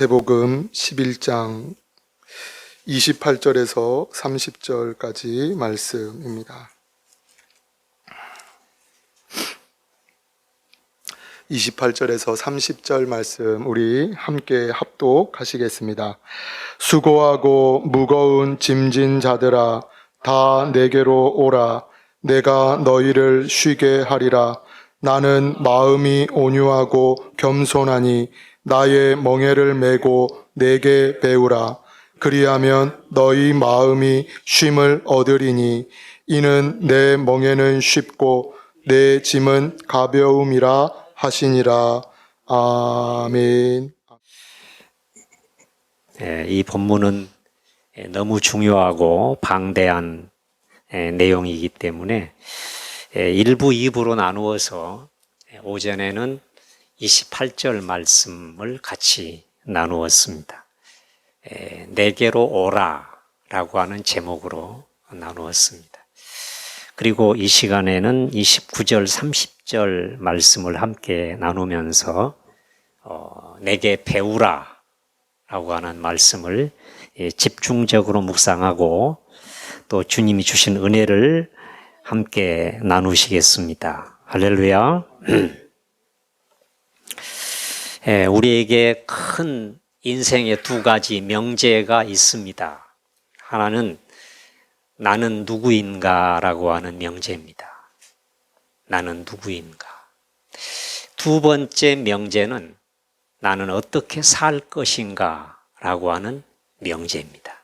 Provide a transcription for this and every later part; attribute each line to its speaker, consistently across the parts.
Speaker 1: 마태복음 11장 28절에서 30절까지 말씀입니다. 28절에서 30절 말씀 우리 함께 합독하시겠습니다. 수고하고 무거운 짐진 자들아 다 내게로 오라. 내가 너희를 쉬게 하리라. 나는 마음이 온유하고 겸손하니 나의 멍에를 메고 내게 배우라. 그리하면 너희 마음이 쉼을 얻으리니 이는 내 멍에는 쉽고 내 짐은 가벼움이라 하시니라. 아멘.
Speaker 2: 이 본문은 너무 중요하고 방대한 내용이기 때문에 1부, 2부로 나누어서 오전에는 28절 말씀을 같이 나누었습니다. 내게로 오라 라고 하는 제목으로 나누었습니다. 그리고 이 시간에는 29절, 30절 말씀을 함께 나누면서 내게 배우라 라고 하는 말씀을 집중적으로 묵상하고 또 주님이 주신 은혜를 함께 나누시겠습니다. 할렐루야. 우리에게 큰 인생의 두 가지 명제가 있습니다. 하나는 나는 누구인가 라고 하는 명제입니다. 나는 누구인가. 두 번째 명제는 나는 어떻게 살 것인가 라고 하는 명제입니다.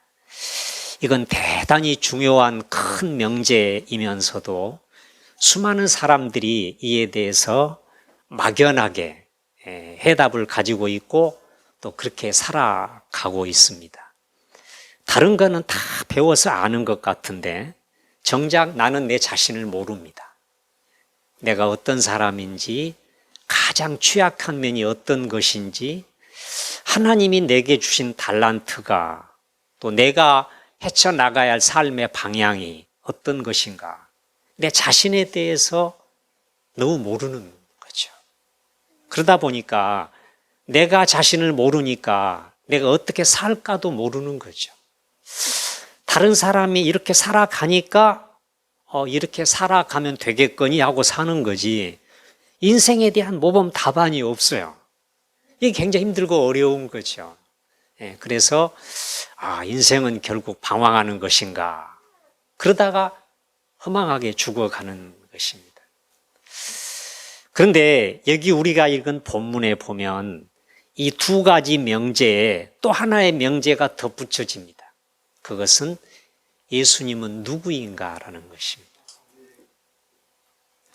Speaker 2: 이건 대단히 중요한 큰 명제이면서도 수많은 사람들이 이에 대해서 막연하게 해답을 가지고 있고 또 그렇게 살아가고 있습니다. 다른 거는 다 배워서 아는 것 같은데 정작 나는 내 자신을 모릅니다. 내가 어떤 사람인지, 가장 취약한 면이 어떤 것인지, 하나님이 내게 주신 달란트가 또 내가 헤쳐나가야 할 삶의 방향이 어떤 것인가, 내 자신에 대해서 너무 모르는 거죠. 그러다 보니까 내가 자신을 모르니까 내가 어떻게 살까도 모르는 거죠. 다른 사람이 이렇게 살아가니까 이렇게 살아가면 되겠거니 하고 사는 거지 인생에 대한 모범 답안이 없어요. 이게 굉장히 힘들고 어려운 거죠. 그래서 인생은 결국 방황하는 것인가, 그러다가 허망하게 죽어가는 것입니다. 그런데 여기 우리가 읽은 본문에 보면 이 두 가지 명제에 또 하나의 명제가 덧붙여집니다. 그것은 예수님은 누구인가라는 것입니다.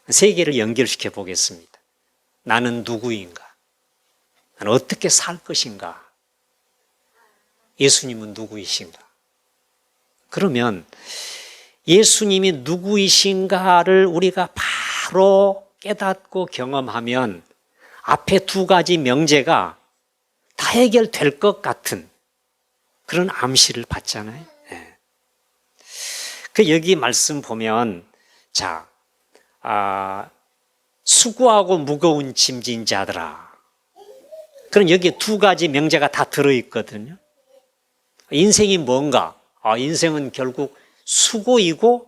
Speaker 2: 세 개를 연결시켜 보겠습니다. 나는 누구인가? 나는 어떻게 살 것인가? 예수님은 누구이신가? 그러면 예수님이 누구이신가를 우리가 바로 깨닫고 경험하면 앞에 두 가지 명제가 다 해결될 것 같은 그런 암시를 받잖아요. 그 여기 말씀 보면 수고하고 무거운 짐진 자들아. 그럼 여기에 두 가지 명제가 다 들어있거든요. 인생이 뭔가? 인생은 결국 수고이고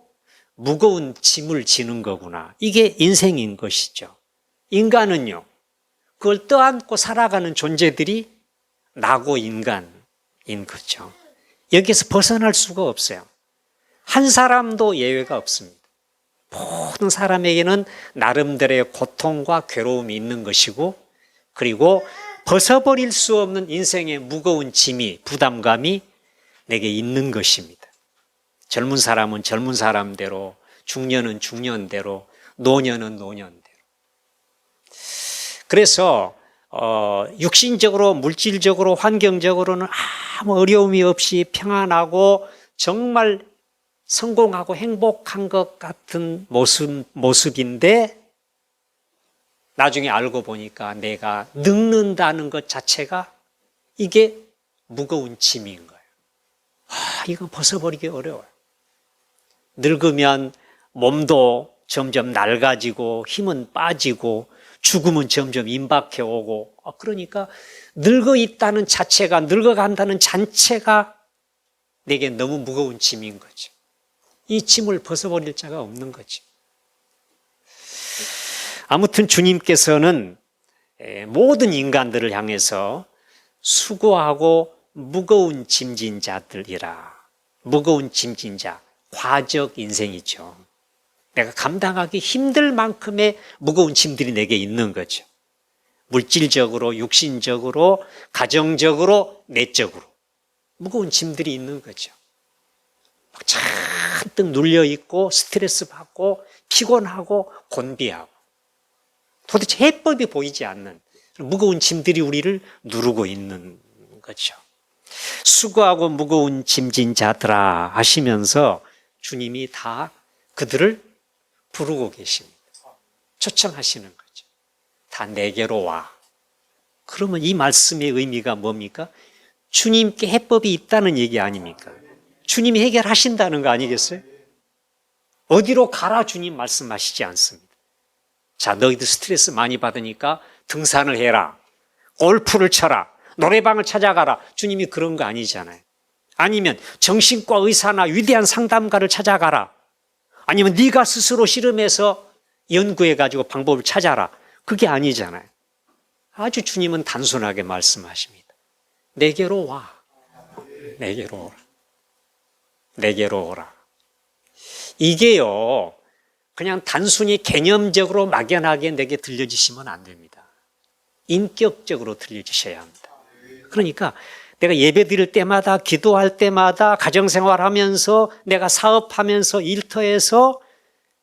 Speaker 2: 무거운 짐을 지는 거구나. 이게 인생인 것이죠. 인간은요, 그걸 떠안고 살아가는 존재들이 나고 인간인 거죠. 여기서 벗어날 수가 없어요. 한 사람도 예외가 없습니다. 모든 사람에게는 나름대로의 고통과 괴로움이 있는 것이고, 그리고 벗어버릴 수 없는 인생의 무거운 짐이, 부담감이 내게 있는 것입니다. 젊은 사람은 젊은 사람대로, 중년은 중년대로, 노년은 노년대로. 그래서 육신적으로, 물질적으로, 환경적으로는 아무 어려움이 없이 평안하고 정말 성공하고 행복한 것 같은 모습인데 나중에 알고 보니까 내가 늙는다는 것 자체가 이게 무거운 짐인 거예요. 이거 벗어버리기 어려워요. 늙으면 몸도 점점 낡아지고 힘은 빠지고 죽음은 점점 임박해 오고, 그러니까 늙어 있다는 자체가, 늙어간다는 자체가 내게 너무 무거운 짐인 거죠. 이 짐을 벗어버릴 자가 없는 거죠. 아무튼 주님께서는 모든 인간들을 향해서 수고하고 무거운 짐진 자들이라. 무거운 짐진 자, 과적 인생이죠. 내가 감당하기 힘들 만큼의 무거운 짐들이 내게 있는 거죠. 물질적으로, 육신적으로, 가정적으로, 내적으로 무거운 짐들이 있는 거죠. 막 잔뜩 눌려있고 스트레스 받고 피곤하고 곤비하고 도대체 해법이 보이지 않는 무거운 짐들이 우리를 누르고 있는 거죠. 수고하고 무거운 짐진 자들아 하시면서 주님이 다 그들을 부르고 계십니다. 초청하시는 거죠. 다 내게로 와. 그러면 이 말씀의 의미가 뭡니까? 주님께 해법이 있다는 얘기 아닙니까? 주님이 해결하신다는 거 아니겠어요? 어디로 가라 주님 말씀하시지 않습니다. 자, 너희들 스트레스 많이 받으니까 등산을 해라. 골프를 쳐라. 노래방을 찾아가라. 주님이 그런 거 아니잖아요. 아니면 정신과 의사나 위대한 상담가를 찾아가라. 아니면 네가 스스로 실험해서 연구해가지고 방법을 찾아라. 그게 아니잖아요. 아주 주님은 단순하게 말씀하십니다. 내게로 와. 내게로 오라. 내게로 오라. 이게요, 그냥 단순히 개념적으로 막연하게 내게 들려주시면 안 됩니다. 인격적으로 들려주셔야 합니다. 그러니까 내가 예배 드릴 때마다, 기도할 때마다, 가정생활하면서, 내가 사업하면서, 일터에서,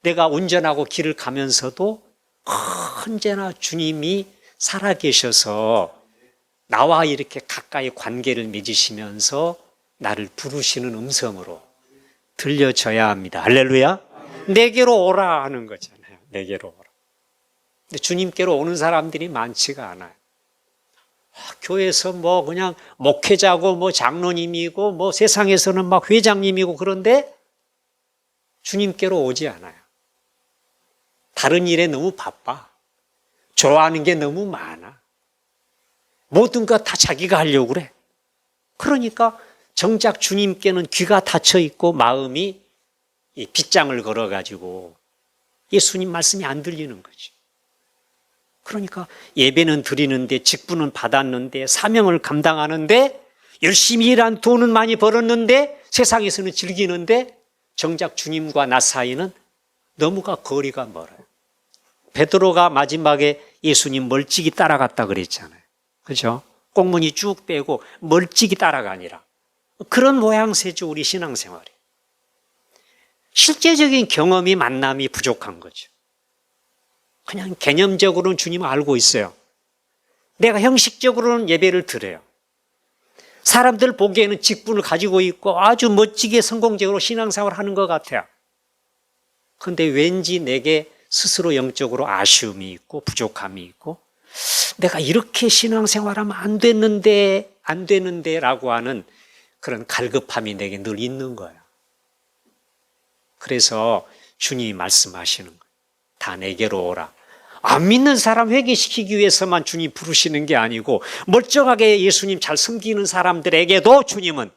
Speaker 2: 내가 운전하고 길을 가면서도 언제나 주님이 살아계셔서 나와 이렇게 가까이 관계를 맺으시면서 나를 부르시는 음성으로 들려줘야 합니다. 할렐루야. 내게로 오라 하는 거잖아요. 내게로 오라. 근데 주님께로 오는 사람들이 많지가 않아요. 교회에서 뭐 그냥 목회자고 뭐 장로님이고 뭐 세상에서는 막 회장님이고 그런데 주님께로 오지 않아요. 다른 일에 너무 바빠. 좋아하는 게 너무 많아. 모든 것 다 자기가 하려고 그래. 그러니까 정작 주님께는 귀가 닫혀 있고 마음이 빗장을 걸어가지고 예수님 말씀이 안 들리는 거지. 그러니까 예배는 드리는데, 직분은 받았는데, 사명을 감당하는데, 열심히 일한 돈은 많이 벌었는데, 세상에서는 즐기는데 정작 주님과 나 사이는 너무가 거리가 멀어요. 베드로가 마지막에 예수님 멀찍이 따라갔다 그랬잖아요. 그렇죠? 꽁무니 쭉 빼고 멀찍이 따라가니라. 그런 모양새죠, 우리 신앙생활이. 실제적인 경험이, 만남이 부족한 거죠. 그냥 개념적으로는 주님을 알고 있어요. 내가 형식적으로는 예배를 드려요. 사람들 보기에는 직분을 가지고 있고 아주 멋지게 성공적으로 신앙생활을 하는 것 같아요. 그런데 왠지 내게 스스로 영적으로 아쉬움이 있고 부족함이 있고 내가 이렇게 신앙생활하면 안 되는데 라고 하는 그런 갈급함이 내게 늘 있는 거예요. 그래서 주님이 말씀하시는 거예요. 다 내게로 오라. 안 믿는 사람 회개시키기 위해서만 주님 부르시는 게 아니고 멀쩡하게 예수님 잘 섬기는 사람들에게도 주님은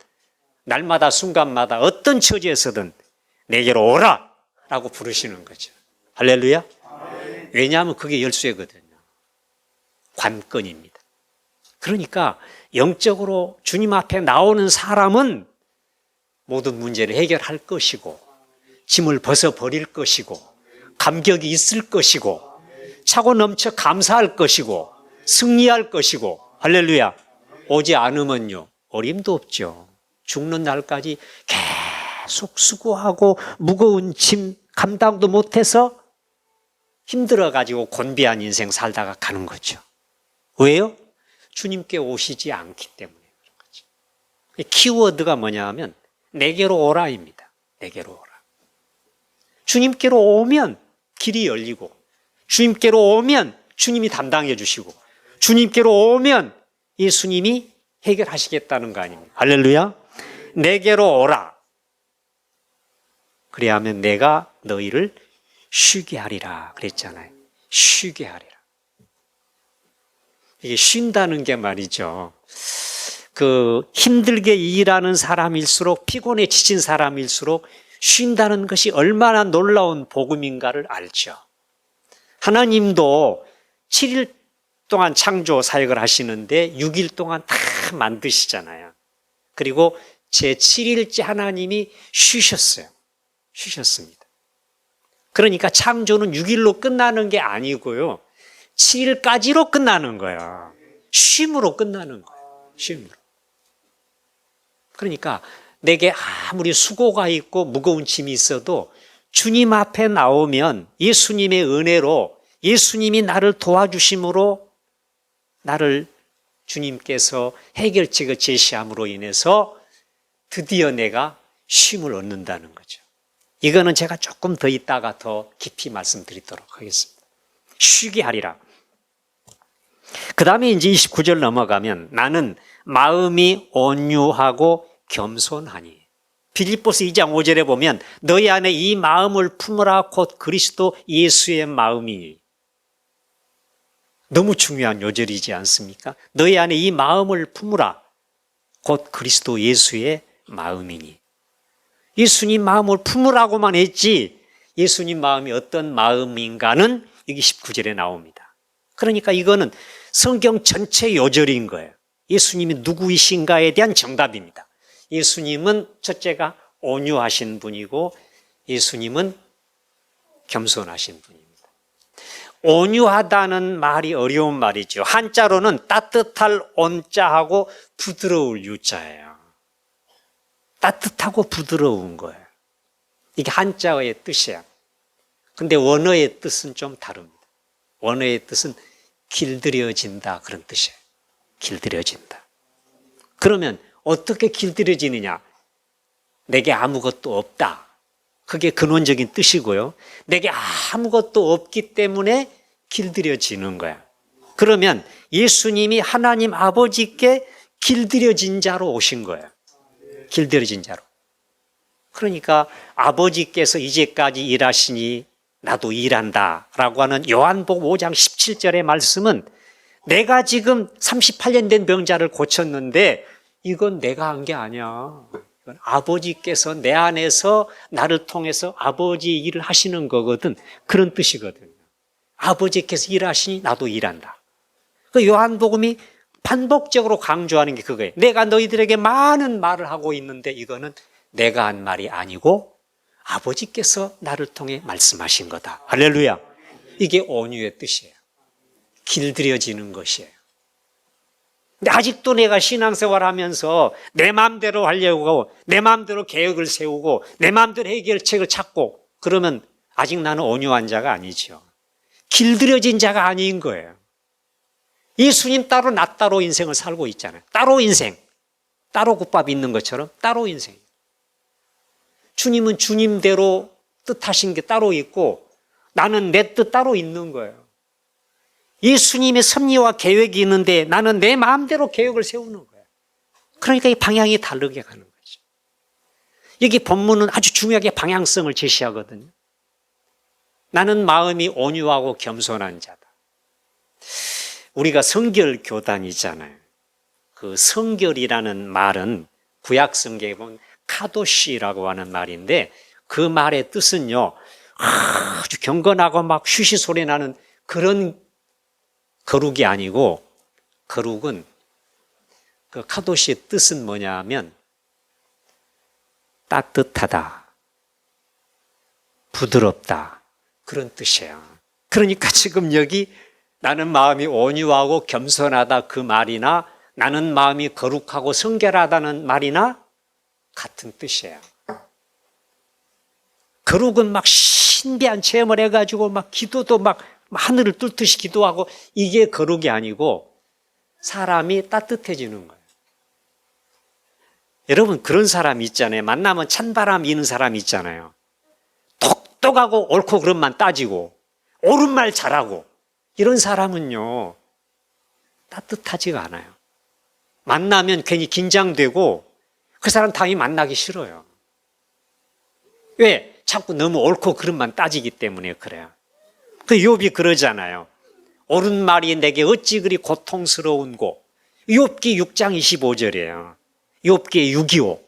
Speaker 2: 날마다 순간마다 어떤 처지에서든 내게로 오라 라고 부르시는 거죠. 할렐루야. 왜냐하면 그게 열쇠거든요. 관건입니다. 그러니까 영적으로 주님 앞에 나오는 사람은 모든 문제를 해결할 것이고 짐을 벗어버릴 것이고 감격이 있을 것이고 차고 넘쳐 감사할 것이고 승리할 것이고 할렐루야. 오지 않으면요 어림도 없죠. 죽는 날까지 계속 수고하고 무거운 짐 감당도 못해서 힘들어가지고 곤비한 인생 살다가 가는 거죠. 왜요? 주님께 오시지 않기 때문에 그런 거죠. 키워드가 뭐냐 하면 내게로 오라입니다. 내게로 오라. 주님께로 오면 길이 열리고 주님께로 오면 주님이 담당해 주시고 주님께로 오면 예수님이 해결하시겠다는 거 아닙니까? 할렐루야. 내게로 오라. 그래야 하면 내가 너희를 쉬게 하리라 그랬잖아요. 쉬게 하리라. 이게 쉰다는 게 말이죠. 힘들게 일하는 사람일수록, 피곤해 지친 사람일수록 쉰다는 것이 얼마나 놀라운 복음인가를 알죠. 하나님도 7일 동안 창조 사역을 하시는데 6일 동안 다 만드시잖아요. 그리고 제7일째 하나님이 쉬셨어요. 쉬셨습니다. 그러니까 창조는 6일로 끝나는 게 아니고요. 7일까지로 끝나는 거예요. 쉼으로 끝나는 거예요. 쉼으로. 그러니까 내게 아무리 수고가 있고 무거운 짐이 있어도 주님 앞에 나오면 예수님의 은혜로, 예수님이 나를 도와주심으로 나를 주님께서 해결책을 제시함으로 인해서 드디어 내가 쉼을 얻는다는 거죠. 이거는 제가 조금 더 있다가 더 깊이 말씀드리도록 하겠습니다. 쉬게 하리라. 그 다음에 이제 29절 넘어가면 나는 마음이 온유하고 겸손하니. 빌립보서 2장 5절에 보면 너희 안에 이 마음을 품으라 곧 그리스도 예수의 마음이니. 너무 중요한 요절이지 않습니까? 너희 안에 이 마음을 품으라 곧 그리스도 예수의 마음이니. 예수님 마음을 품으라고만 했지 예수님 마음이 어떤 마음인가는 여기 19절에 나옵니다. 그러니까 이거는 성경 전체 요절인 거예요. 예수님이 누구이신가에 대한 정답입니다. 예수님은 첫째가 온유하신 분이고 예수님은 겸손하신 분입니다. 온유하다는 말이 어려운 말이죠. 한자로는 따뜻할 온자하고 부드러울 유자예요. 따뜻하고 부드러운 거예요. 이게 한자어의 뜻이에요. 근데 원어의 뜻은 좀 다릅니다. 원어의 뜻은 길들여진다 그런 뜻이에요. 길들여진다. 그러면 어떻게 길들여지느냐? 내게 아무것도 없다. 그게 근원적인 뜻이고요. 내게 아무것도 없기 때문에 길들여지는 거야. 그러면 예수님이 하나님 아버지께 길들여진 자로 오신 거예요. 길들여진 자로. 그러니까 아버지께서 이제까지 일하시니 나도 일한다 라고 하는 요한복음 5장 17절의 말씀은 내가 지금 38년 된 병자를 고쳤는데 이건 내가 한 게 아니야. 이건 아버지께서 내 안에서 나를 통해서 아버지 일을 하시는 거거든. 그런 뜻이거든요. 아버지께서 일하시니 나도 일한다. 그 요한복음이 반복적으로 강조하는 게 그거예요. 내가 너희들에게 많은 말을 하고 있는데 이거는 내가 한 말이 아니고 아버지께서 나를 통해 말씀하신 거다. 할렐루야. 이게 온유의 뜻이에요. 길들여지는 것이에요. 근데 아직도 내가 신앙생활 하면서 내 마음대로 하려고 내 마음대로 계획을 세우고 내 마음대로 해결책을 찾고 그러면 아직 나는 온유한 자가 아니죠. 길들여진 자가 아닌 거예요. 예수님 따로 나 따로 인생을 살고 있잖아요. 따로 인생. 따로 국밥 있는 것처럼 따로 인생. 주님은 주님대로 뜻하신 게 따로 있고 나는 내 뜻 따로 있는 거예요. 예수님의 섭리와 계획이 있는데 나는 내 마음대로 계획을 세우는 거예요. 그러니까 이 방향이 다르게 가는 거죠. 여기 본문은 아주 중요하게 방향성을 제시하거든요. 나는 마음이 온유하고 겸손한 자다. 우리가 성결 교단이잖아요. 그 성결이라는 말은 구약 성경에 보면 카도시라고 하는 말인데 그 말의 뜻은요 아주 경건하고 막 쉬쉬 소리 나는 그런 거룩이 아니고 거룩은 그 카도시의 뜻은 뭐냐면 따뜻하다, 부드럽다 그런 뜻이에요. 그러니까 지금 여기 나는 마음이 온유하고 겸손하다 그 말이나 나는 마음이 거룩하고 성결하다는 말이나 같은 뜻이에요. 거룩은 막 신비한 체험을 해가지고 막 기도도 막 하늘을 뚫듯이 기도하고 이게 거룩이 아니고 사람이 따뜻해지는 거예요. 여러분 그런 사람 있잖아요. 만나면 찬바람 이는 사람 있잖아요. 똑똑하고 옳고 그름만 따지고 옳은 말 잘하고 이런 사람은요 따뜻하지가 않아요. 만나면 괜히 긴장되고 그 사람 당연히 만나기 싫어요. 왜? 자꾸 너무 옳고 그름만 따지기 때문에 그래요. 그 욥이 그러잖아요. 옳은 말이 내게 어찌 그리 고통스러운고. 욥기 6장 25절이에요. 욥기 625.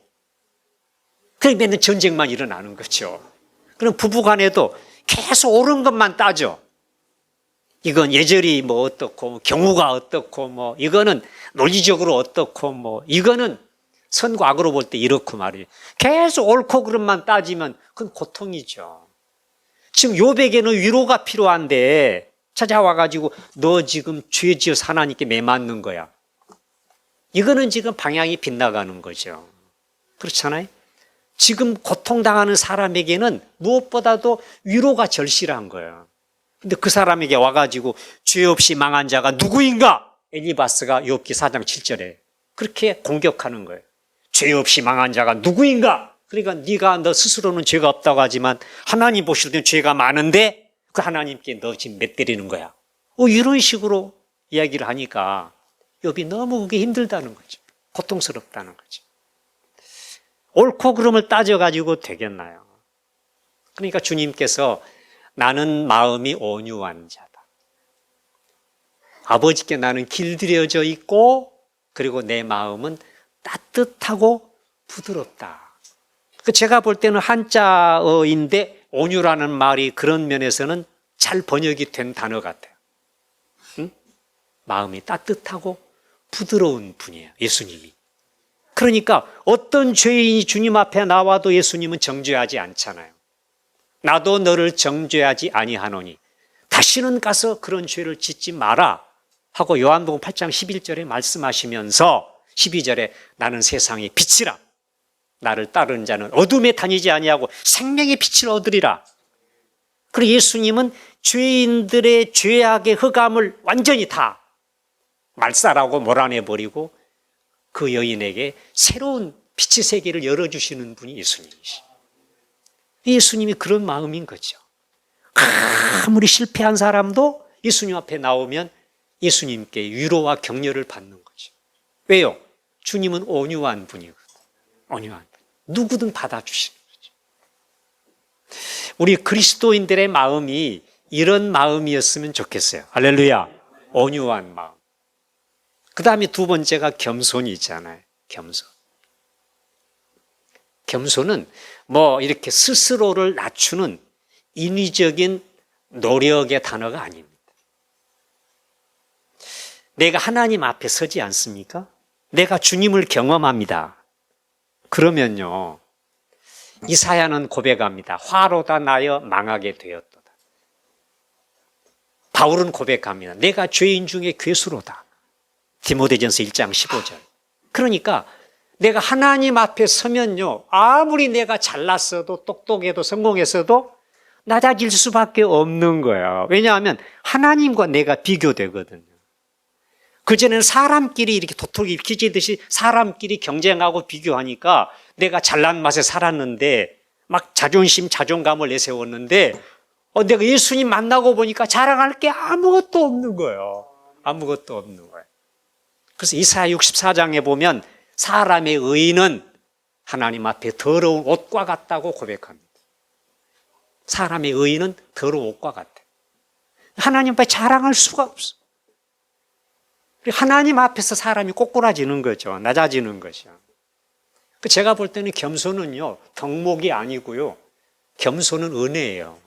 Speaker 2: 그러면 전쟁만 일어나는 거죠. 그럼 부부간에도 계속 옳은 것만 따져. 이건 예절이 뭐 어떻고, 경우가 어떻고, 뭐 이거는 논리적으로 어떻고, 뭐 이거는 선과 악으로 볼 때 이렇고 말이에요. 계속 옳고 그름만 따지면 그건 고통이죠. 지금 욥에게는 위로가 필요한데 찾아와가지고 너 지금 죄 지어서 하나님께 매맞는 거야. 이거는 지금 방향이 빗나가는 거죠. 그렇잖아요? 지금 고통당하는 사람에게는 무엇보다도 위로가 절실한 거예요. 근데 그 사람에게 와가지고 죄 없이 망한 자가 누구인가? 엘리바스가 욥기 4장 7절에 그렇게 공격하는 거예요. 죄 없이 망한 자가 누구인가? 그러니까 네가 너 스스로는 죄가 없다고 하지만 하나님 보실 때는 죄가 많은데 그 하나님께 너 지금 몇 때리는 거야. 이런 식으로 이야기를 하니까 욥이 너무 그게 힘들다는 거죠. 고통스럽다는 거죠. 옳고 그름을 따져가지고 되겠나요? 그러니까 주님께서 나는 마음이 온유한 자다. 아버지께 나는 길들여져 있고 그리고 내 마음은 따뜻하고 부드럽다. 제가 볼 때는 한자어인데 온유라는 말이 그런 면에서는 잘 번역이 된 단어 같아요. 응? 마음이 따뜻하고 부드러운 분이에요. 예수님이. 그러니까 어떤 죄인이 주님 앞에 나와도 예수님은 정죄하지 않잖아요. 나도 너를 정죄하지 아니하노니 다시는 가서 그런 죄를 짓지 마라 하고 요한복음 8장 11절에 말씀하시면서 12절에 나는 세상의 빛이라. 나를 따르는 자는 어둠에 다니지 아니하고 생명의 빛을 얻으리라. 그리고 예수님은 죄인들의 죄악의 흑암을 완전히 다 말살하고 몰아내버리고 그 여인에게 새로운 빛의 세계를 열어주시는 분이 예수님이시. 예수님이 그런 마음인 거죠. 아무리 실패한 사람도 예수님 앞에 나오면 예수님께 위로와 격려를 받는 거죠. 왜요? 주님은 온유한 분이거든요. 온유한 분. 누구든 받아주시는 거죠. 우리 그리스도인들의 마음이 이런 마음이었으면 좋겠어요. 할렐루야. 온유한 마음. 그 다음에 두 번째가 겸손이잖아요. 겸손. 겸손은 뭐 이렇게 스스로를 낮추는 인위적인 노력의 단어가 아닙니다. 내가 하나님 앞에 서지 않습니까? 내가 주님을 경험합니다. 그러면요, 이사야는 고백합니다. 화로다 나여 망하게 되었도다. 바울은 고백합니다. 내가 죄인 중에 괴수로다. 디모데전서 1장 15절. 그러니까 내가 하나님 앞에 서면요, 아무리 내가 잘났어도 똑똑해도 성공했어도 낮아질 수밖에 없는 거예요. 왜냐하면 하나님과 내가 비교되거든요. 그전에는 사람끼리 이렇게 도토리 키지듯이 사람끼리 경쟁하고 비교하니까 내가 잘난 맛에 살았는데 막 자존심, 자존감을 내세웠는데 내가 예수님 만나고 보니까 자랑할 게 아무것도 없는 거예요. 아무것도 없는 거예요. 그래서 이사야 64장에 보면 사람의 의는 하나님 앞에 더러운 옷과 같다고 고백합니다. 사람의 의는 더러운 옷과 같아. 하나님 앞에 자랑할 수가 없어. 하나님 앞에서 사람이 꼬꾸라지는 거죠. 낮아지는 것이요. 제가 볼 때는 겸손은요, 덕목이 아니고요. 겸손은 은혜예요.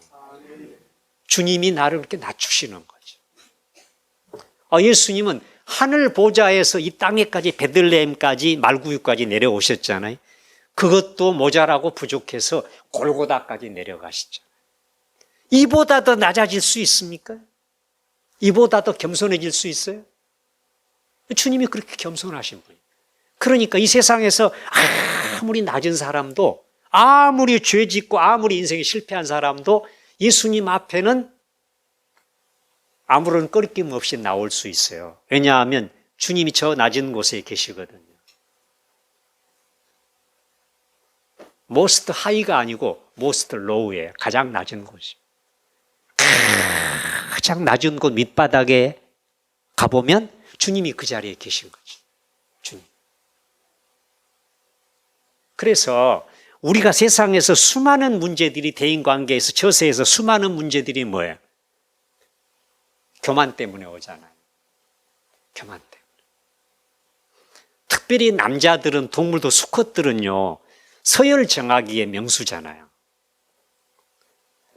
Speaker 2: 주님이 나를 그렇게 낮추시는 거죠. 예수님은 하늘 보좌에서 이 땅에까지 베들레헴까지 말구유까지 내려오셨잖아요. 그것도 모자라고 부족해서 골고다까지 내려가시잖아요. 이보다 더 낮아질 수 있습니까? 이보다 더 겸손해질 수 있어요? 주님이 그렇게 겸손하신 분이에요. 그러니까 이 세상에서 아무리 낮은 사람도, 아무리 죄 짓고 아무리 인생에 실패한 사람도 예수님 앞에는 아무런 꺼리낌 없이 나올 수 있어요. 왜냐하면 주님이 저 낮은 곳에 계시거든요. most high가 아니고 most low예요. 가장 낮은 곳이. 가장 낮은 곳 밑바닥에 가보면 주님이 그 자리에 계신 거죠. 주님. 그래서 우리가 세상에서 수많은 문제들이 대인관계에서 처세에서 수많은 문제들이 뭐예요? 교만 때문에 오잖아요. 교만 때문에. 특별히 남자들은, 동물도 수컷들은요, 서열 정하기의 명수잖아요.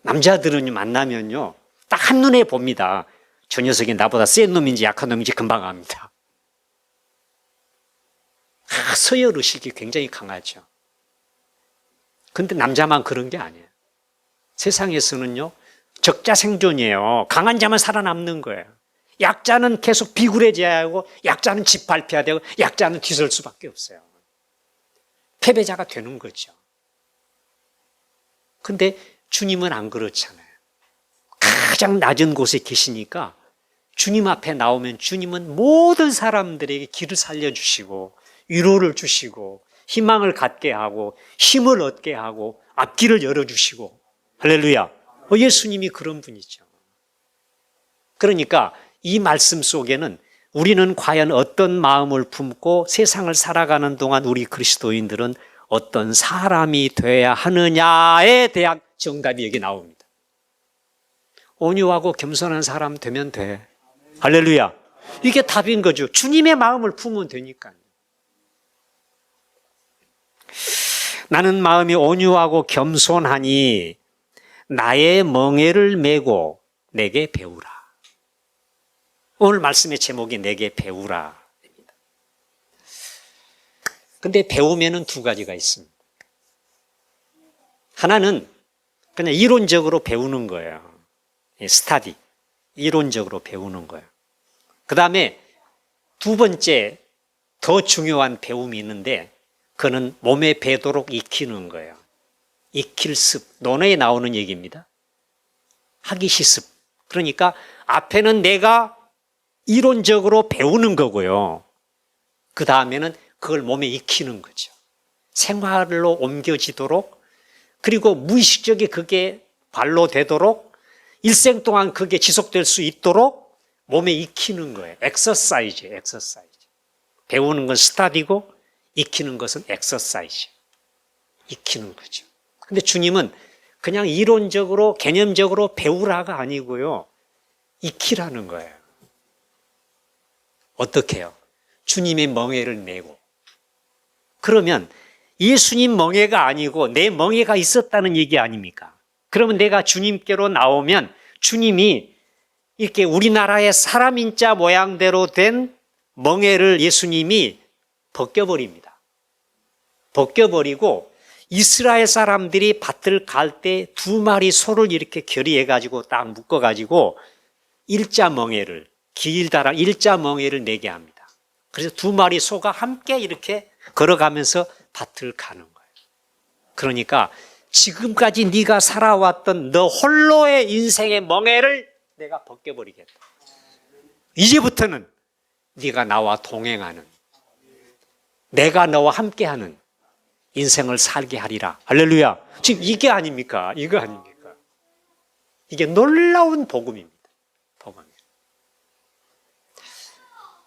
Speaker 2: 남자들은 만나면요, 딱 한눈에 봅니다. 저 녀석이 나보다 센 놈인지 약한 놈인지 금방 압니다. 서열 의식이 굉장히 강하죠. 근데 남자만 그런 게 아니에요. 세상에서는요, 적자 생존이에요. 강한 자만 살아남는 거예요. 약자는 계속 비굴해져야 하고, 약자는 짓밟혀야 되고, 약자는 뒤설 수밖에 없어요. 패배자가 되는 거죠. 근데 주님은 안 그렇잖아요. 가장 낮은 곳에 계시니까 주님 앞에 나오면 주님은 모든 사람들에게 길을 살려주시고, 위로를 주시고, 희망을 갖게 하고, 힘을 얻게 하고, 앞길을 열어주시고. 할렐루야. 예수님이 그런 분이죠. 그러니까 이 말씀 속에는 우리는 과연 어떤 마음을 품고 세상을 살아가는 동안 우리 그리스도인들은 어떤 사람이 되어야 하느냐에 대한 정답이 여기 나옵니다. 온유하고 겸손한 사람 되면 돼. 할렐루야. 이게 답인 거죠. 주님의 마음을 품으면 되니까요. 나는 마음이 온유하고 겸손하니 나의 멍에를 메고 내게 배우라. 오늘 말씀의 제목이 내게 배우라. 근데 배우면은 두 가지가 있습니다. 하나는 그냥 이론적으로 배우는 거예요. 스타디. 이론적으로 배우는 거예요. 그 다음에 두 번째 더 중요한 배움이 있는데 그는 몸에 배도록 익히는 거예요. 익힐 습. 논어에 나오는 얘기입니다. 하기 시습. 그러니까 앞에는 내가 이론적으로 배우는 거고요. 그 다음에는 그걸 몸에 익히는 거죠. 생활로 옮겨지도록, 그리고 무의식적이 그게 발로 되도록, 일생 동안 그게 지속될 수 있도록 몸에 익히는 거예요. 엑서사이즈. 배우는 건 스타디고 익히는 것은 엑서사이즈. 익히는 거죠. 근데 주님은 그냥 이론적으로 개념적으로 배우라가 아니고요. 익히라는 거예요. 어떻게 해요? 주님의 멍에를 메고. 그러면 예수님 멍에가 아니고 내 멍에가 있었다는 얘기 아닙니까? 그러면 내가 주님께로 나오면 주님이 이렇게 우리나라의 사람인자 모양대로 된 멍에를 예수님이 벗겨버립니다. 벗겨버리고 이스라엘 사람들이 밭을 갈 때 두 마리 소를 이렇게 결의해가지고 딱 묶어가지고 일자 멍에를, 길다란 일자 멍에를 내게 합니다. 그래서 두 마리 소가 함께 이렇게 걸어가면서 밭을 가는 거예요. 그러니까 지금까지 네가 살아왔던 너 홀로의 인생의 멍에를 내가 벗겨버리겠다. 이제부터는 네가 나와 동행하는, 내가 너와 함께하는 인생을 살게 하리라. 할렐루야. 지금 이게 아닙니까? 이거 아닙니까? 이게 놀라운 복음입니다. 복음이에요.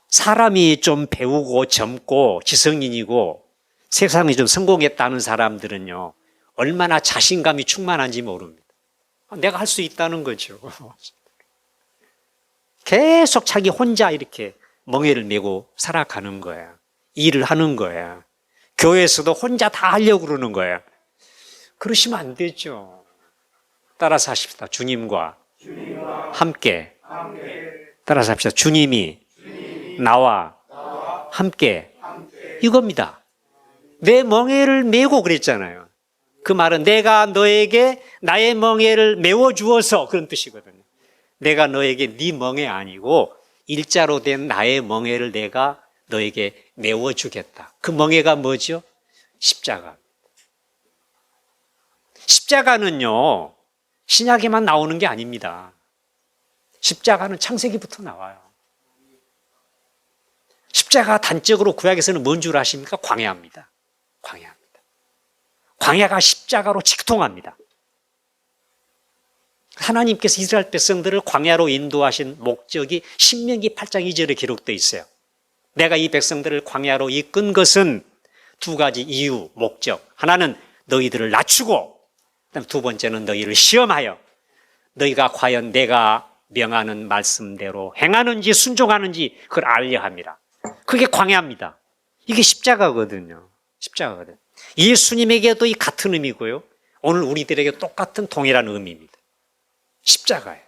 Speaker 2: 사람이 좀 배우고 젊고 지성인이고 세상에 좀 성공했다는 사람들은요, 얼마나 자신감이 충만한지 모릅니다. 내가 할 수 있다는 거죠. 계속 자기 혼자 이렇게 멍에를 메고 살아가는 거야. 일을 하는 거야. 교회에서도 혼자 다 하려고 그러는 거야. 그러시면 안 되죠. 따라서 하십시다. 주님과 함께. 따라서 합시다. 주님이 나와 함께. 이겁니다. 내 멍에를 메고 그랬잖아요. 그 말은 내가 너에게 나의 멍에를 메워주어서 그런 뜻이거든요. 내가 너에게 네 멍에 아니고 일자로 된 나의 멍에를 내가 너에게 메워주겠다. 그 멍에가 뭐죠? 십자가. 십자가는요, 신약에만 나오는 게 아닙니다. 십자가는 창세기부터 나와요. 십자가 단적으로 구약에서는 뭔 줄 아십니까? 광야입니다. 광야입니다. 광야가 십자가로 직통합니다. 하나님께서 이스라엘 백성들을 광야로 인도하신 목적이 신명기 8장 2절에 기록되어 있어요. 내가 이 백성들을 광야로 이끈 것은 두 가지 이유, 목적. 하나는 너희들을 낮추고, 두 번째는 너희를 시험하여 너희가 과연 내가 명하는 말씀대로 행하는지 순종하는지 그걸 알려 합니다. 그게 광야입니다. 이게 십자가거든요. 십자가거든요. 예수님에게도 이 같은 의미고요. 오늘 우리들에게 똑같은 동일한 의미입니다. 십자가예요.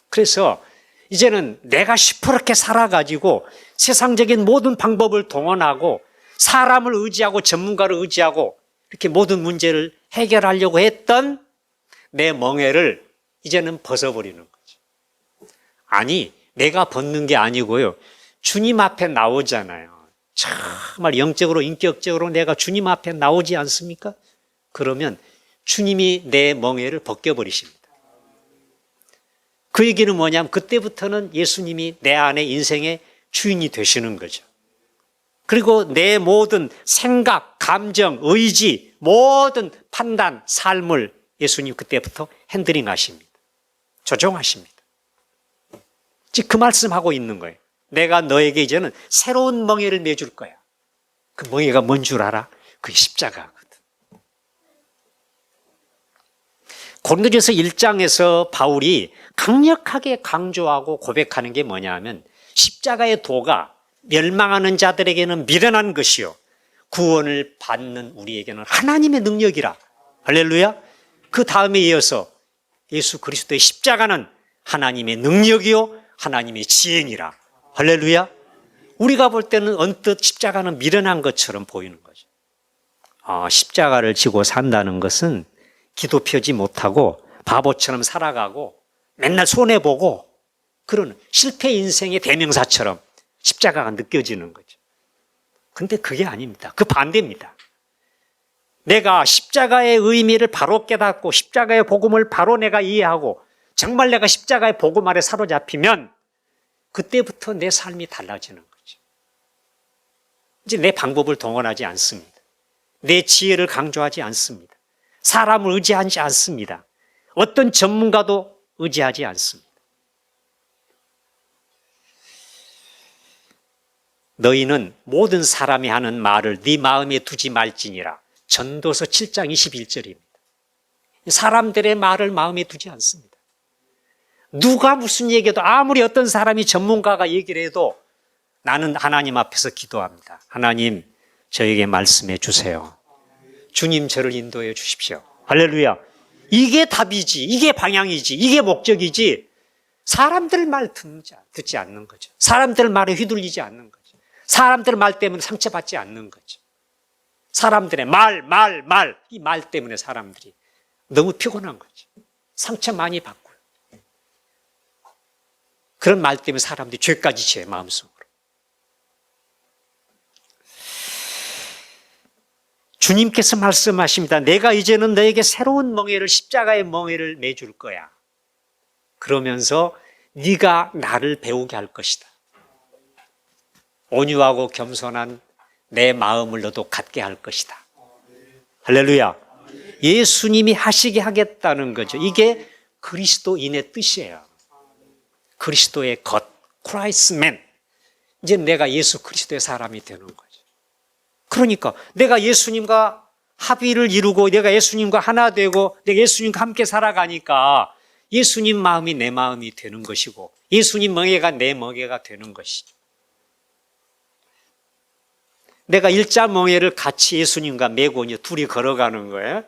Speaker 2: 그래서 이제는 내가 시퍼렇게 살아가지고 세상적인 모든 방법을 동원하고 사람을 의지하고 전문가를 의지하고 이렇게 모든 문제를 해결하려고 했던 내 멍에를 이제는 벗어버리는 거죠. 아니, 내가 벗는 게 아니고요. 주님 앞에 나오잖아요. 정말 영적으로 인격적으로 내가 주님 앞에 나오지 않습니까? 그러면 주님이 내 멍에를 벗겨버리십니다. 그 얘기는 뭐냐면 그때부터는 예수님이 내 안에 인생의 주인이 되시는 거죠. 그리고 내 모든 생각, 감정, 의지, 모든 판단, 삶을 예수님 그때부터 핸들링 하십니다. 조종하십니다. 지금 그 말씀하고 있는 거예요. 내가 너에게 이제는 새로운 멍에를 내줄 거야. 그 멍에가 뭔 줄 알아? 그게 십자가거든. 고린도전서 1장에서 바울이 강력하게 강조하고 고백하는 게 뭐냐 하면 십자가의 도가 멸망하는 자들에게는 미련한 것이요 구원을 받는 우리에게는 하나님의 능력이라. 할렐루야. 그 다음에 이어서 예수 그리스도의 십자가는 하나님의 능력이요 하나님의 지혜니라. 할렐루야. 우리가 볼 때는 언뜻 십자가는 미련한 것처럼 보이는 거죠. 십자가를 지고 산다는 것은 기도 펴지 못하고 바보처럼 살아가고 맨날 손해보고 그런 실패 인생의 대명사처럼 십자가가 느껴지는 거죠. 근데 그게 아닙니다. 그 반대입니다. 내가 십자가의 의미를 바로 깨닫고 십자가의 복음을 바로 내가 이해하고 정말 내가 십자가의 복음 아래 사로잡히면 그때부터 내 삶이 달라지는 거죠. 이제 내 방법을 동원하지 않습니다. 내 지혜를 강조하지 않습니다. 사람을 의지하지 않습니다. 어떤 전문가도 의지하지 않습니다. 너희는 모든 사람이 하는 말을 네 마음에 두지 말지니라. 전도서 7장 21절입니다. 사람들의 말을 마음에 두지 않습니다. 누가 무슨 얘기해도 아무리 어떤 사람이 전문가가 얘기를 해도 나는 하나님 앞에서 기도합니다. 하나님, 저에게 말씀해 주세요. 주님, 저를 인도해 주십시오. 할렐루야. 이게 답이지, 이게 방향이지, 이게 목적이지 사람들 말 듣지 않는 거죠. 사람들 말에 휘둘리지 않는 거죠. 사람들 말 때문에 상처받지 않는 거죠. 사람들의 이 말 때문에 사람들이 너무 피곤한 거죠. 상처 많이 받고요. 그런 말 때문에 사람들이 죄까지 지어요, 마음속으로. 주님께서 말씀하십니다. 내가 이제는 너에게 새로운 멍에를, 십자가의 멍에를 매줄 거야. 그러면서 네가 나를 배우게 할 것이다. 온유하고 겸손한 내 마음을 너도 갖게 할 것이다. 할렐루야. 예수님이 하시게 하겠다는 거죠. 이게 그리스도인의 뜻이에요. 그리스도의 것, 크라이스트맨. 이제 내가 예수 그리스도의 사람이 되는 거죠. 그러니까 내가 예수님과 합의를 이루고 내가 예수님과 하나 되고 내가 예수님과 함께 살아가니까 예수님 마음이 내 마음이 되는 것이고 예수님 멍에가 내 멍에가 되는 것이죠. 내가 일자 멍에를 같이 예수님과 메고 이제 둘이 걸어가는 거예요.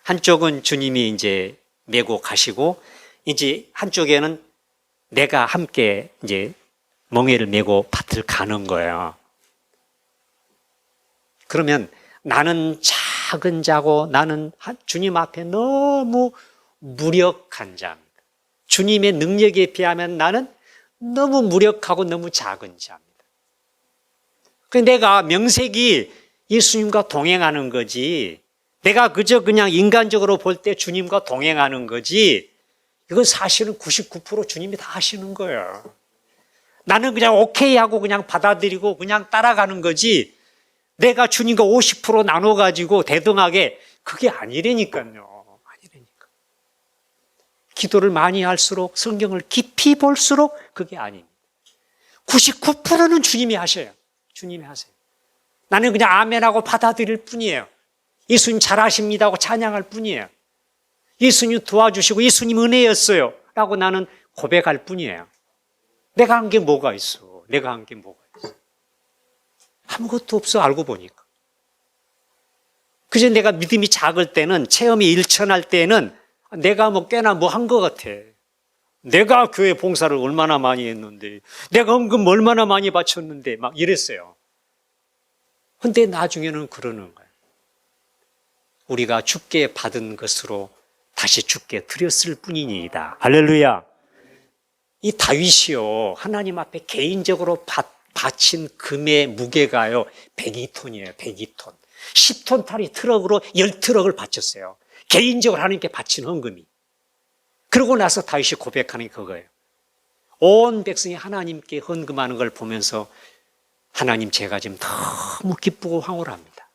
Speaker 2: 한쪽은 주님이 이제 메고 가시고 이제 한쪽에는 내가 함께 이제 멍에를 메고 밭을 가는 거예요. 그러면 나는 작은 자고 나는 주님 앞에 너무 무력한 자입니다. 주님의 능력에 비하면 나는 너무 무력하고 너무 작은 자입니다. 내가 명색이 예수님과 동행하는 거지 내가 그저 그냥 인간적으로 볼 때 주님과 동행하는 거지 이건 사실은 99% 주님이 다 하시는 거예요. 나는 그냥 오케이 하고 그냥 받아들이고 그냥 따라가는 거지 내가 주님과 50% 나눠가지고 대등하게 그게 아니라니까요. 아니라니까. 기도를 많이 할수록 성경을 깊이 볼수록 그게 아닙니다. 99%는 주님이 하셔요. 주님이 하세요. 나는 그냥 아멘하고 받아들일 뿐이에요. 예수님 잘하십니다 하고 찬양할 뿐이에요. 예수님 도와주시고 예수님 은혜였어요 라고 나는 고백할 뿐이에요. 내가 한 게 뭐가 있어? 내가 한 게 뭐가 있어? 아무것도 없어, 알고 보니까. 그저 내가 믿음이 작을 때는, 체험이 일천할 때는 내가 뭐 꽤나 뭐 한 것 같아. 내가 교회 봉사를 얼마나 많이 했는데, 내가 헌금 얼마나 많이 바쳤는데, 막 이랬어요. 근데 나중에는 그러는 거예요. 우리가 주께 받은 것으로 다시 주께 드렸을 뿐이니이다. 할렐루야. 이 다윗이요, 하나님 앞에 개인적으로 바친 금의 무게가요, 102톤이에요, 102톤. 10톤짜리 트럭으로 10트럭을 바쳤어요. 개인적으로 하나님께 바친 헌금이. 그러고 나서 다윗이 고백하는 게 그거예요. 온 백성이 하나님께 헌금하는 걸 보면서 하나님, 제가 지금 너무 기쁘고 황홀합니다.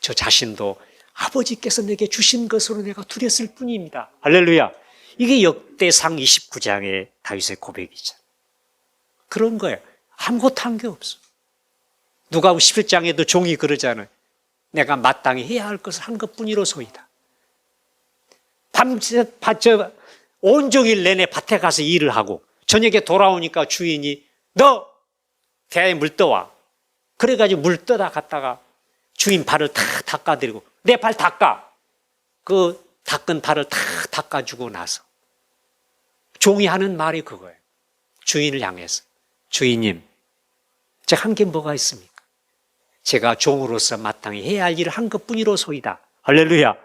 Speaker 2: 저 자신도 아버지께서 내게 주신 것으로 내가 드렸을 뿐입니다. 할렐루야. 이게 역대상 29장의 다윗의 고백이잖아요. 그런 거예요. 아무것도 한 게 없어. 누가복음 11장에도 종이 그러잖아요. 내가 마땅히 해야 할 것을 한 것뿐이로소이다. 밤새 온종일 내내 밭에 가서 일을 하고 저녁에 돌아오니까 주인이 너 대야에 물 떠와. 그래가지고 물 떠다 갔다가 주인 발을 다 닦아드리고 내 발 닦아. 그 닦은 발을 다 닦아주고 나서 종이 하는 말이 그거예요. 주인을 향해서. 주인님, 제가 한 게 뭐가 있습니까? 제가 종으로서 마땅히 해야 할 일을 한 것뿐이로소이다. 할렐루야.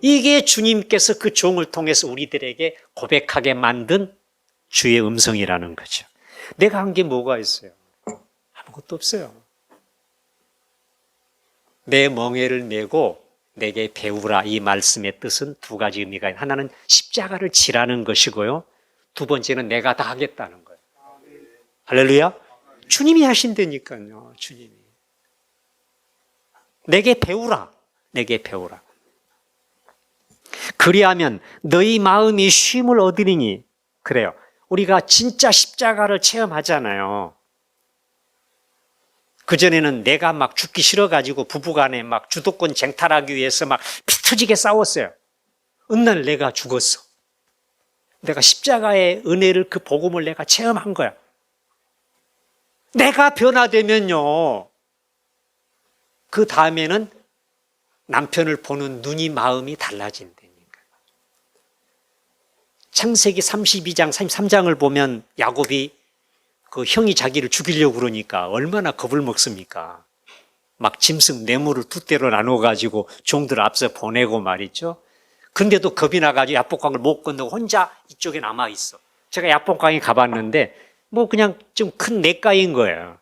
Speaker 2: 이게 주님께서 그 종을 통해서 우리들에게 고백하게 만든 주의 음성이라는 거죠. 내가 한 게 뭐가 있어요? 아무것도 없어요. 내 멍에를 메고 내게 배우라, 이 말씀의 뜻은 두 가지 의미가 있어요. 하나는 십자가를 지라는 것이고요. 두 번째는 내가 다 하겠다는 거예요. 할렐루야. 주님이 하신다니까요. 주님이. 내게 배우라. 내게 배우라. 그리하면 너희 마음이 쉼을 얻으리니. 그래요. 우리가 진짜 십자가를 체험하잖아요. 그전에는 내가 막 죽기 싫어가지고 부부간에 막 주도권 쟁탈하기 위해서 막 피 터지게 싸웠어요. 어느 날 내가 죽었어. 내가 십자가의 은혜를, 그 복음을 내가 체험한 거야. 내가 변화되면요, 그 다음에는 남편을 보는 눈이, 마음이 달라진다니까. 창세기 32장, 33장을 보면 야곱이 그 형이 자기를 죽이려고 그러니까 얼마나 겁을 먹습니까? 막 짐승 뇌물을 두 대로 나눠가지고 종들 앞서 보내고 말이죠. 근데도 겁이 나가지고 야복강을 못 건너고 혼자 이쪽에 남아있어. 제가 야복강에 가봤는데 뭐 그냥 좀 큰 냇가인 거예요.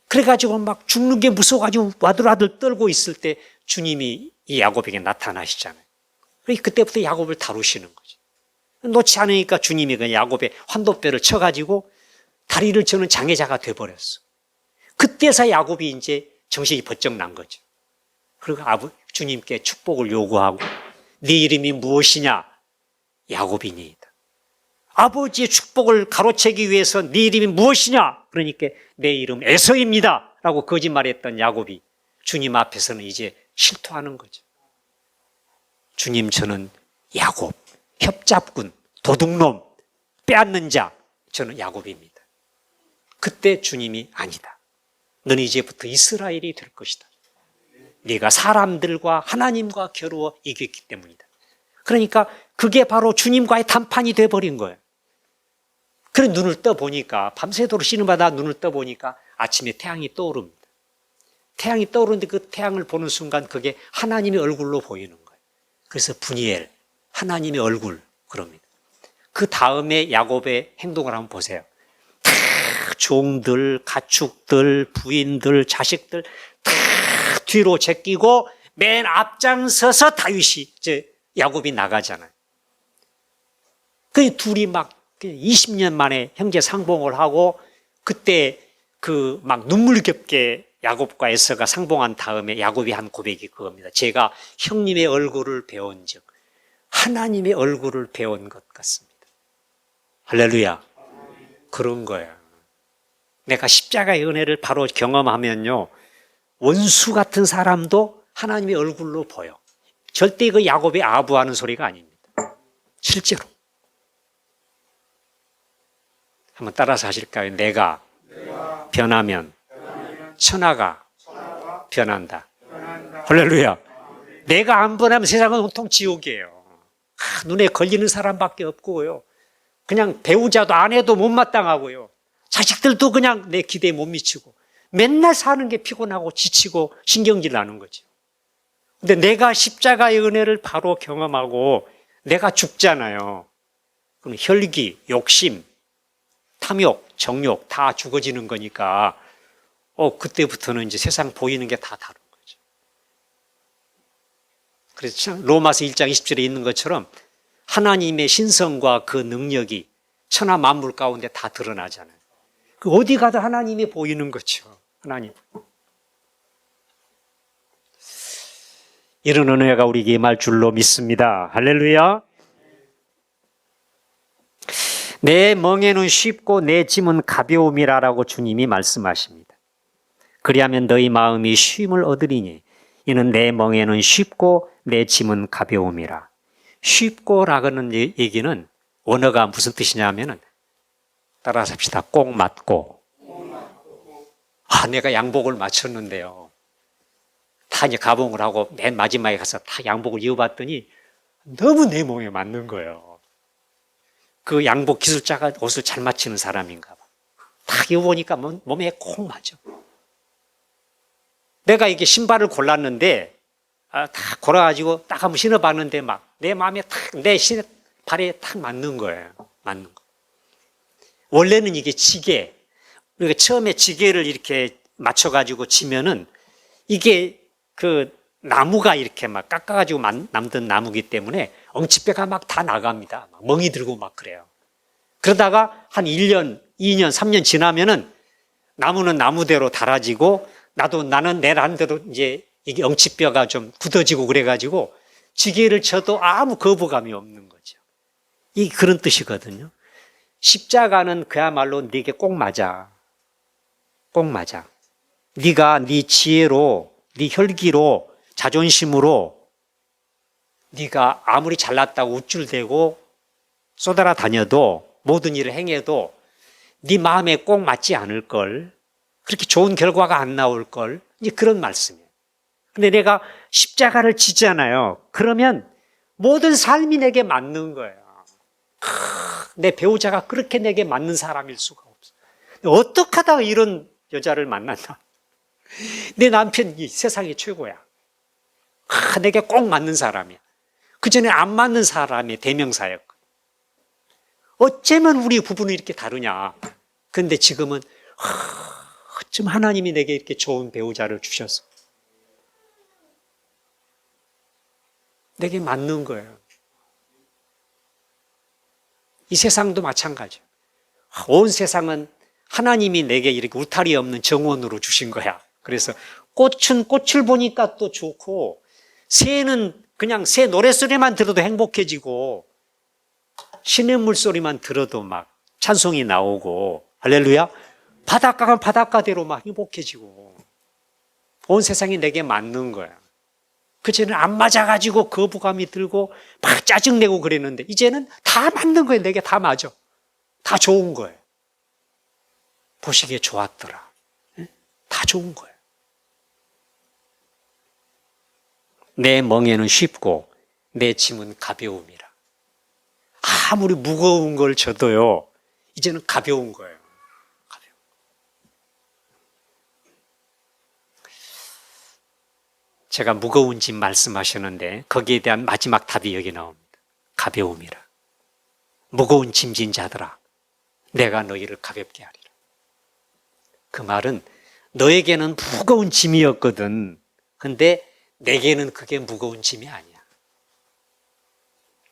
Speaker 2: 그래가지고 막 죽는 게 무서워가지고 와들와들 떨고 있을 때 주님이 이 야곱에게 나타나시잖아요. 그때부터 야곱을 다루시는 거죠. 놓지 않으니까 주님이 그 야곱의 환도뼈를 쳐가지고 다리를 저는 장애자가 돼버렸어. 그때서 야곱이 이제 정신이 번쩍 난 거죠. 그리고 주님께 축복을 요구하고 네 이름이 무엇이냐? 야곱이니이다. 아버지의 축복을 가로채기 위해서 네 이름이 무엇이냐? 그러니까 내 이름 에서입니다 라고 거짓말했던 야곱이 주님 앞에서는 이제 실토하는 거죠. 주님, 저는 야곱, 협잡군, 도둑놈, 빼앗는 자, 저는 야곱입니다. 그때 주님이 아니다. 너는 이제부터 이스라엘이 될 것이다. 네가 사람들과 하나님과 겨루어 이겼기 때문이다. 그러니까 그게 바로 주님과의談판이 돼버린 거예요. 그래 눈을 떠보니까, 밤새도록 신음하다 눈을 떠보니까 아침에 태양이 떠오릅니다. 태양이 떠오르는데 그 태양을 보는 순간 그게 하나님의 얼굴로 보이는 거예요. 그래서 분이엘, 하나님의 얼굴, 그럽니다. 그 다음에 야곱의 행동을 한번 보세요. 다 종들, 가축들, 부인들, 자식들 다 뒤로 제끼고 맨 앞장서서 다윗이, 야곱이 나가잖아요. 그 둘이 막 20년 만에 형제 상봉을 하고 그때 그 막 눈물겹게 야곱과 에서가 상봉한 다음에 야곱이 한 고백이 그겁니다. 제가 형님의 얼굴을 배운 즉 하나님의 얼굴을 배운 것 같습니다. 할렐루야. 그런 거야. 내가 십자가의 은혜를 바로 경험하면요, 원수 같은 사람도 하나님의 얼굴로 보여. 절대 그 야곱이 아부하는 소리가 아닙니다. 실제로. 한번 따라서 하실까요? 내가 변하면 천하가 변한다. 할렐루야. 내가 안 변하면 세상은 온통 지옥이에요. 눈에 걸리는 사람밖에 없고요. 그냥 배우자도 아내도 못마땅하고요. 자식들도 그냥 내 기대에 못 미치고 맨날 사는 게 피곤하고 지치고 신경질 나는 거죠. 근데 내가 십자가의 은혜를 바로 경험하고 내가 죽잖아요. 그럼 혈기, 욕심, 탐욕, 정욕 다 죽어지는 거니까 그때부터는 이제 세상 보이는 게 다 다른 거죠. 그래서 참 로마서 1장 20절에 있는 것처럼 하나님의 신성과 그 능력이 천하 만물 가운데 다 드러나잖아요. 그 어디 가도 하나님이 보이는 거죠. 하나님. 이런 은혜가 우리에게 임할 줄로 믿습니다. 할렐루야. 내 멍에는 쉽고 내 짐은 가벼움이라라고 주님이 말씀하십니다. 그리하면 너희 마음이 쉼을 얻으리니 이는 내 멍에는 쉽고 내 짐은 가벼움이라. 쉽고라는 얘기는 원어가 무슨 뜻이냐면은 따라서 합시다. 꼭 맞고. 내가 양복을 맞췄는데요. 다 이제 가봉을 하고 맨 마지막에 가서 다 양복을 입어봤더니 너무 내 몸에 맞는 거예요. 그 양복 기술자가 옷을 잘 맞추는 사람인가 봐. 딱 입어보니까 몸에 콕 맞아. 내가 이게 신발을 골랐는데 다 골라가지고 딱 한번 신어봤는데 막 내 마음에 탁 내 발에 탁 맞는 거예요. 맞는 거. 원래는 이게 지게, 우리가 처음에 지게를 이렇게 맞춰가지고 치면은 이게 그 나무가 이렇게 막 깎아가지고 남던 나무기 때문에 엉치뼈가 막 다 나갑니다. 막 멍이 들고 막 그래요. 그러다가 한 1년, 2년, 3년 지나면은 나무는 나무대로 달아지고 나는 내 나름대로 이제 이게 엉치뼈가 좀 굳어지고 그래가지고 지게를 쳐도 아무 거부감이 없는 거죠. 이 그런 뜻이거든요. 십자가는 그야말로 네게 꼭 맞아. 꼭 맞아. 네가 네 지혜로, 네 혈기로, 자존심으로 네가 아무리 잘났다고 우쭐대고 쏘달아 다녀도 모든 일을 행해도 네 마음에 꼭 맞지 않을 걸. 그렇게 좋은 결과가 안 나올 걸. 이제 그런 말씀이에요. 근데 내가 십자가를 지잖아요. 그러면 모든 삶이 내게 맞는 거예요. 내 배우자가 그렇게 내게 맞는 사람일 수가 없어. 어떻게 하다가 이런 여자를 만났나? 내 남편이 세상이 최고야. 내게 꼭 맞는 사람이야. 그전에 안 맞는 사람의 대명사였거든. 어쩌면 우리 부부는 이렇게 다르냐. 근데 지금은 어쩜 하나님이 내게 이렇게 좋은 배우자를 주셔서 내게 맞는 거예요. 이 세상도 마찬가지예요. 온 세상은 하나님이 내게 이렇게 울타리 없는 정원으로 주신 거야. 그래서 꽃은 꽃을 보니까 또 좋고, 새는 그냥 새 노랫소리만 들어도 행복해지고, 시냇물 소리만 들어도 막 찬송이 나오고, 할렐루야. 바닷가가 바닷가대로 막 행복해지고, 온 세상이 내게 맞는 거야. 그전에는 안 맞아가지고 거부감이 들고 막 짜증내고 그랬는데 이제는 다 맞는 거예요. 내게 다 맞아. 다 좋은 거예요. 보시기에 좋았더라. 다 좋은 거예요. 내 멍에는 쉽고 내 짐은 가벼움이라. 아무리 무거운 걸 져도요, 이제는 가벼운 거예요. 가벼운. 제가 무거운 짐 말씀하셨는데 거기에 대한 마지막 답이 여기 나옵니다. 가벼움이라. 무거운 짐진 자들아, 내가 너희를 가볍게 하리라. 그 말은 너에게는 무거운 짐이었거든. 근데 내게는 그게 무거운 짐이 아니야.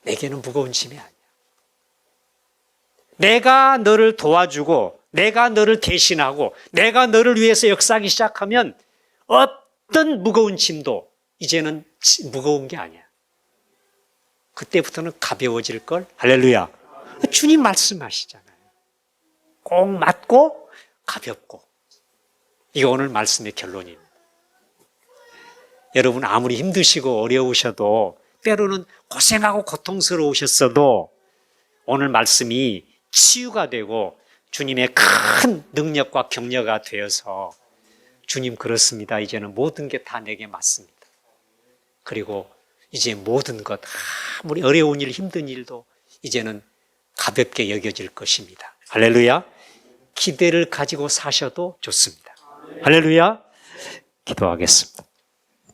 Speaker 2: 내게는 무거운 짐이 아니야. 내가 너를 도와주고 내가 너를 대신하고 내가 너를 위해서 역사하기 시작하면 어떤 무거운 짐도 이제는 무거운 게 아니야. 그때부터는 가벼워질 걸. 할렐루야. 주님 말씀하시잖아요. 꼭 맞고 가볍고. 이거 오늘 말씀의 결론입니다. 여러분 아무리 힘드시고 어려우셔도 때로는 고생하고 고통스러우셨어도 오늘 말씀이 치유가 되고 주님의 큰 능력과 격려가 되어서 주님 그렇습니다. 이제는 모든 게 다 내게 맞습니다. 그리고 이제 모든 것, 아무리 어려운 일, 힘든 일도 이제는 가볍게 여겨질 것입니다. 할렐루야. 기대를 가지고 사셔도 좋습니다. 할렐루야. 기도하겠습니다.